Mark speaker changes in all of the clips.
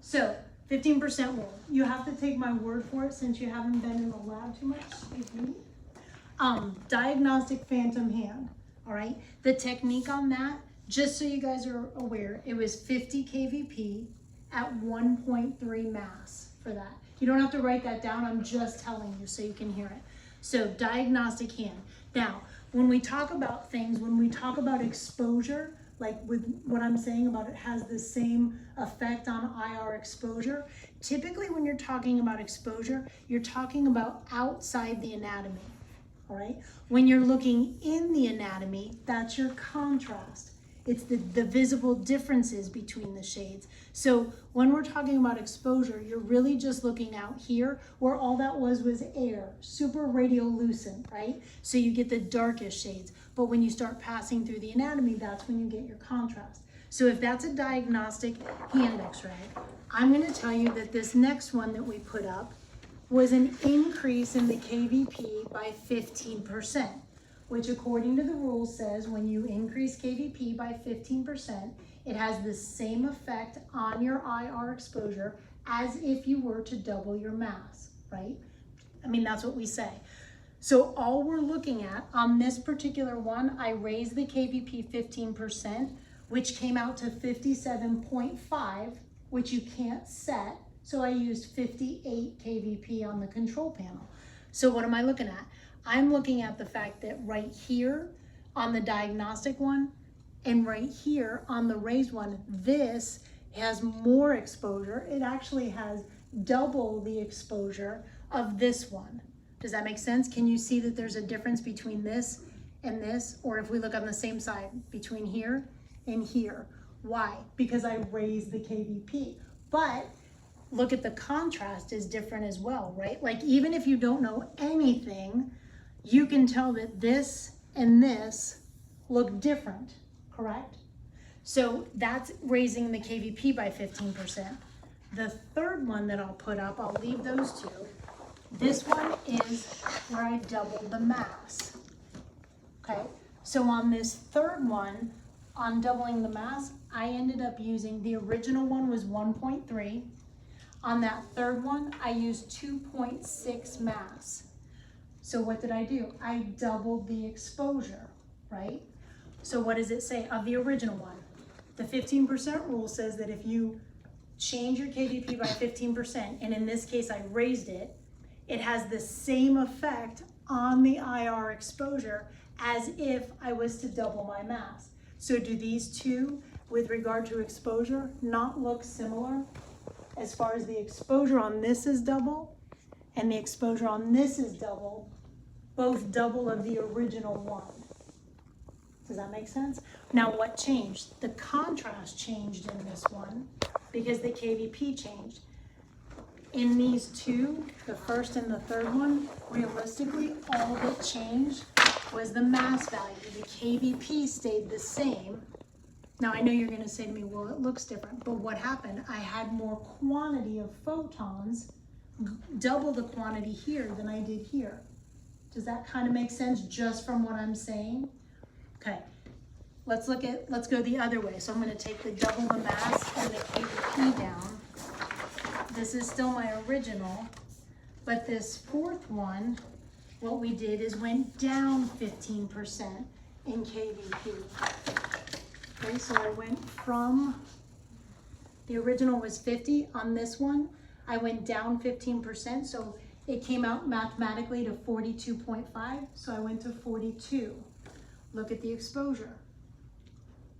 Speaker 1: So 15% rule. You have to take my word for it since you haven't been in the lab too much. Excuse me. Diagnostic phantom hand. All right. The technique on that, just so you guys are aware, it was 50 kVp at 1.3 mass for that. You don't have to write that down. I'm just telling you so you can hear it. So diagnostic hand. Now, when we talk about things, when we talk about exposure, like with what I'm saying about it has the same effect on IR exposure. Typically when you're talking about exposure, you're talking about outside the anatomy, all right? When you're looking in the anatomy, that's your contrast. It's the visible differences between the shades. So when we're talking about exposure, you're really just looking out here where all that was air, super radiolucent, right? So you get the darkest shades. But when you start passing through the anatomy, that's when you get your contrast. So if that's a diagnostic hand x-ray, I'm gonna tell you that this next one that we put up was an increase in the KVP by 15%. Which according to the rules says when you increase KVP by 15%, it has the same effect on your IR exposure as if you were to double your mass, right? I mean, that's what we say. So all we're looking at on this particular one, I raised the KVP 15%, which came out to 57.5, which you can't set. So I used 58 KVP on the control panel. So what am I looking at? I'm looking at the fact that right here on the diagnostic one and right here on the raised one, this has more exposure. It actually has double the exposure of this one. Does that make sense? Can you see that there's a difference between this and this? Or if we look on the same side, between here and here. Why? Because I raised the KVP. But look at the contrast is different as well, right? Like even if you don't know anything, you can tell that this and this look different, correct? So that's raising the KVP by 15%. The third one that I'll put up, I'll leave those two. This one is where I doubled the mass, okay? So on this third one, on doubling the mass, I ended up using, the original one was 1.3. On that third one, I used 2.6 mass. So what did I do? I doubled the exposure, right? So what does it say of the original one? The 15% rule says that if you change your KVP by 15%, and in this case I raised it, it has the same effect on the IR exposure as if I was to double my mass. So do these two, with regard to exposure, not look similar? As far as the exposure on this is double, and the exposure on this is double, both double of the original one. Does that make sense? Now what changed? The contrast changed in this one because the KVP changed. In these two, the first and the third one, realistically, all that changed was the mass value. The KVP stayed the same. Now I know you're gonna say to me, well, it looks different, but what happened? I had more quantity of photons, double the quantity here than I did here. Does that kind of make sense just from what I'm saying? Okay, let's go the other way. So I'm gonna take the double the mass and the KVP down. This is still my original, but this fourth one, what we did is went down 15% in KVP. Okay, so I went from, the original was 50 on this one, I went down 15%, so it came out mathematically to 42.5, so I went to 42. Look at the exposure.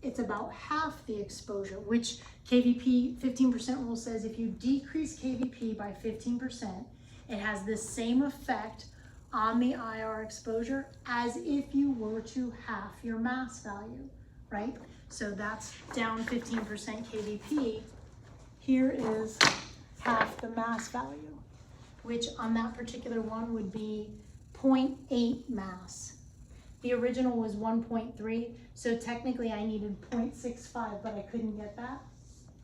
Speaker 1: It's about half the exposure, which KVP 15% rule says if you decrease KVP by 15%, it has the same effect on the IR exposure as if you were to half your mass value, right? So that's down 15% KVP. Here is half the mass value, which on that particular one would be 0.8 mass. The original was 1.3, so technically I needed 0.65, but I couldn't get that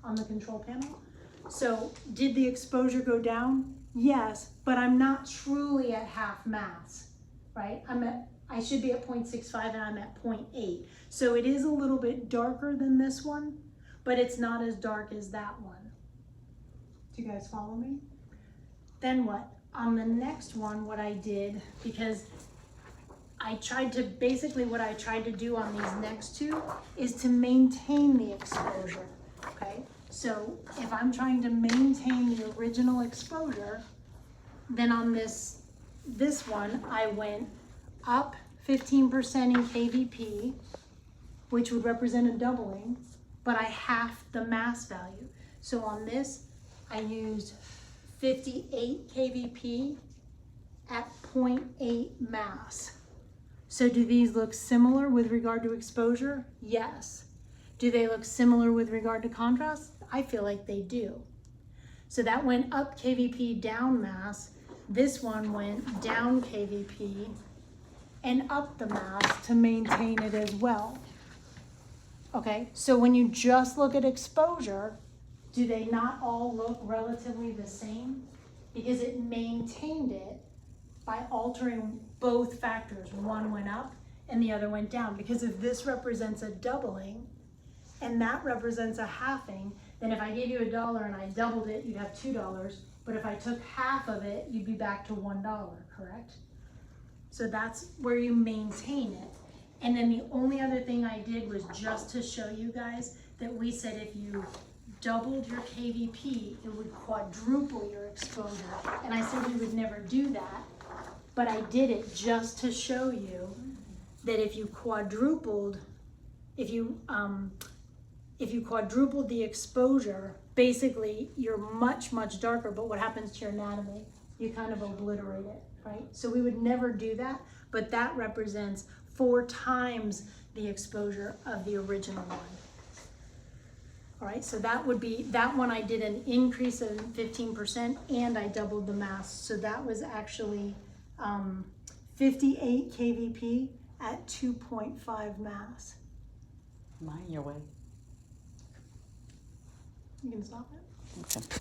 Speaker 1: on the control panel. So did the exposure go down? Yes, but I'm not truly at half mass, right? I should be at 0.65 and I'm at 0.8. So it is a little bit darker than this one, but it's not as dark as that one. Do you guys follow me? Then what? On the next one, what I did, because I tried to, basically what I tried to do on these next two is to maintain the exposure, okay? So if I'm trying to maintain the original exposure, then on this one, I went up 15% in KVP, which would represent a doubling, but I halved the mass value. So on this, I used 58 KVP at 0.8 mass. So do these look similar with regard to exposure? Yes. Do they look similar with regard to contrast? I feel like they do. So that went up KVP, down mass. This one went down KVP and up the mass to maintain it as well. Okay, so when you just look at exposure, do they not all look relatively the same? Because it maintained it by altering both factors. One went up and the other went down. Because if this represents a doubling and that represents a halving, then if I gave you $1 and I doubled it, you'd have $2. But if I took half of it, you'd be back to $1, correct? So that's where you maintain it. And then the only other thing I did was just to show you guys that we said if you doubled your KVP, it would quadruple your exposure. And I said we would never do that, but I did it just to show you that if you quadrupled the exposure, basically you're much, much darker, but what happens to your anatomy? You kind of obliterate it, right? So we would never do that, but that represents 4 times the exposure of the original one. All right, so that would be, that one I did an increase of 15% and I doubled the mass. So that was actually 58 KVP at 2.5 mass.
Speaker 2: Mind your way.
Speaker 1: You can stop it.
Speaker 2: Okay.